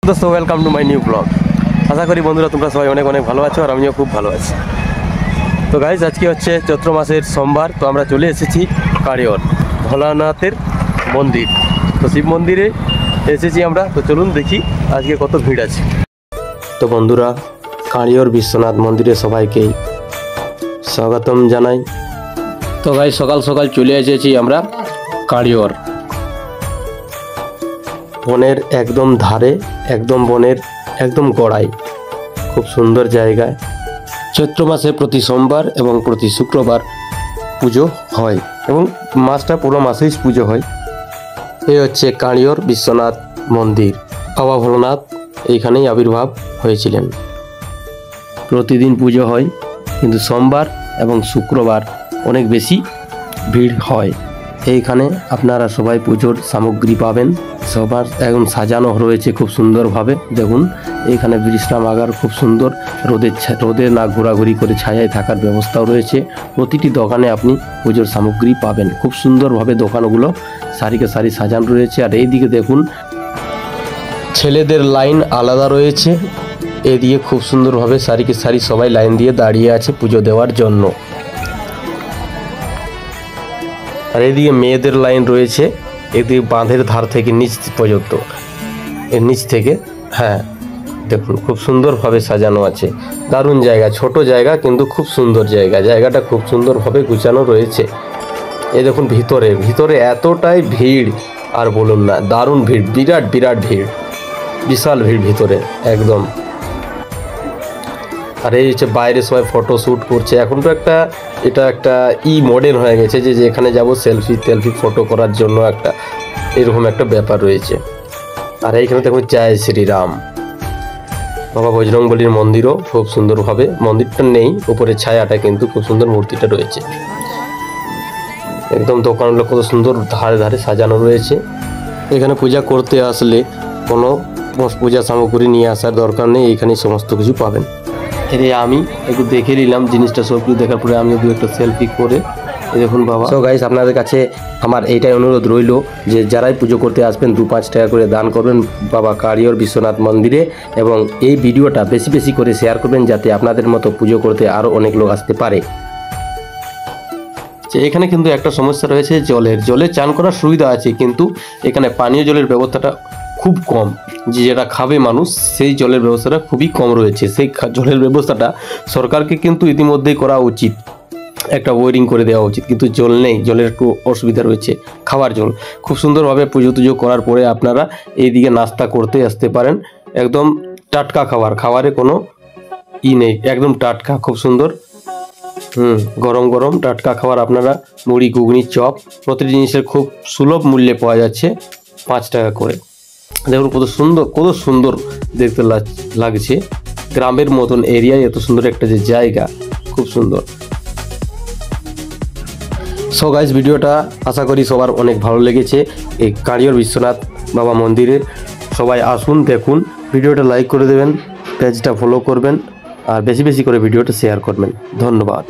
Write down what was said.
दोस्तों welcome to my new blog. आशा करी बंधुरा तुम्हारा सबाई अनेक अनेक भालो आछो और आमिও खूब भालो आছি। तो गाइज आज के হচ্ছে চৈত্র মাসের সোমবার, তো আমরা চলে এসেছি কাড়িয়র ভোলানাথের মন্দির। তো শিব মন্দিরে এসেছি আমরা, তো চলুন দেখি আজকে কত ভিড় আছে। তো বন্ধুরা কাড়িয়র বিশ্বনাথ মন্দিরে সবাইকে স্বাগতম জানাই। তো গাইজ সকাল সকাল চলে এসেছি আমরা কাড়িয়র বনের একদম ধারে, একদম বনের একদম গোড়ায়, খুব সুন্দর জায়গায়। চৈত্র মাসে প্রতি সোমবার এবং প্রতি শুক্রবার পুজো হয় এবং মাসটা পুরো মাসেই পুজো হয়। এই হচ্ছে কাড়িয়র বিশ্বনাথ মন্দির। বাবা ভোলানাথ এইখানেই আবির্ভাব হয়েছিলেন। প্রতিদিন পুজো হয়, কিন্তু সোমবার এবং শুক্রবার অনেক বেশি ভিড় হয়। এইখানে আপনারা সবাই পুজোর সামগ্রী পাবেন। সবার একদম সাজানো রয়েছে খুব সুন্দরভাবে। দেখুন এইখানে বিশ্রামাগার খুব সুন্দর, রোদে না ঘোরাঘুরি করে ছায়ায় থাকার ব্যবস্থাও রয়েছে। প্রতিটি দোকানে আপনি পুজোর সামগ্রী পাবেন। খুব সুন্দরভাবে দোকানগুলো সারিকে সারি সাজানো রয়েছে। আর এইদিকে দেখুন ছেলেদের লাইন আলাদা রয়েছে, এদিকে খুব সুন্দরভাবে সারিকে সারি সবাই লাইন দিয়ে দাঁড়িয়ে আছে পুজো দেওয়ার জন্য। আর এদিকে মেয়েদের লাইন রয়েছে, এদিকে বাঁধের ধার থেকে নিচ পর্যন্ত, এর নিচ থেকে। হ্যাঁ দেখুন খুব সুন্দরভাবে সাজানো আছে। দারুণ জায়গা, ছোট জায়গা কিন্তু খুব সুন্দর জায়গা। জায়গাটা খুব সুন্দরভাবে গুছানো রয়েছে। এই দেখুন ভিতরে ভিতরে এতটাই ভিড় আর বলুন না, দারুণ ভিড়, বিরাট বিরাট ভিড়, বিশাল ভিড় ভিতরে একদম। আর এই হচ্ছে বাইরে সবাই ফটো শ্যুট করছে। এখন তো এটা একটা মডেল হয়ে গেছে যে যেখানে যাব সেলফি ফটো করার জন্য একটা এরকম একটা ব্যাপার রয়েছে। আর এইখানে দেখুন জয় শ্রীরাম, বাবা বজরংবলীর মন্দিরও খুব সুন্দরভাবে, মন্দিরটা নেই উপরে ছায়াটা কিন্তু খুব সুন্দর মূর্তিটা রয়েছে। একদম দোকানগুলো কত সুন্দর ধারে ধারে সাজানো রয়েছে। এখানে পূজা করতে আসলে কোনো পূজা সামগ্রী নিয়ে আসার দরকার নেই, এখানে সমস্ত কিছু পাবেন। এরে আমি একটু দেখে নিলাম জিনিসটা, সব কিছু দেখার পরে আমি দু একটা সেলফি করে দেখুন বাবা। সো গাইস আপনাদের কাছে আমার এইটাই অনুরোধ রইল যে যারাই পুজো করতে আসবেন 2-5 টাকা করে দান করবেন বাবা কাড়িয়র বিশ্বনাথ মন্দিরে, এবং এই ভিডিওটা বেশি বেশি করে শেয়ার করবেন যাতে আপনাদের মতো পুজো করতে আরও অনেক লোক আসতে পারে। এখানে কিন্তু একটা সমস্যা রয়েছে, জলে চান করার সুবিধা আছে, কিন্তু এখানে পানীয় জলের ব্যবস্থাটা খুব কম। যেটা খাবে মানুষ সেই জলের ব্যবস্থাটা খুবই কম রয়েছে। সেই জলের ব্যবস্থাটা সরকারকে কিন্তু ইতিমধ্যেই করা উচিত, একটা ওয়ারিং করে দেওয়া উচিত, কিন্তু জল নেই, জলের একটু অসুবিধা রয়েছে। খাবার জল খুব সুন্দরভাবে পুজো টুজো করার পরে আপনারা এইদিকে নাস্তা করতে আসতে পারেন। একদম টাটকা খাবারে কোনো নেই, একদম টাটকা, খুব সুন্দর। গরম গরম টাটকা খাবার আপনারা মুড়ি ঘুগনি চপ প্রতিটি জিনিসের খুব সুলভ মূল্যে পাওয়া যাচ্ছে, 5 টাকা করে। দেখুন কত সুন্দর দেখতে লাগছে। গ্রামের মতন এরিয়ায় এত সুন্দর একটা যে জায়গা, খুব সুন্দর। সো গাইস ভিডিওটা আশা করি সবার অনেক ভালো লেগেছে। এই কাড়িয়র বিশ্বনাথ বাবা মন্দিরের সবাই আসুন, দেখুন, ভিডিওটা লাইক করে দেবেন, পেজটা ফলো করবেন, আর বেশি বেশি করে ভিডিওটা শেয়ার করবেন। ধন্যবাদ।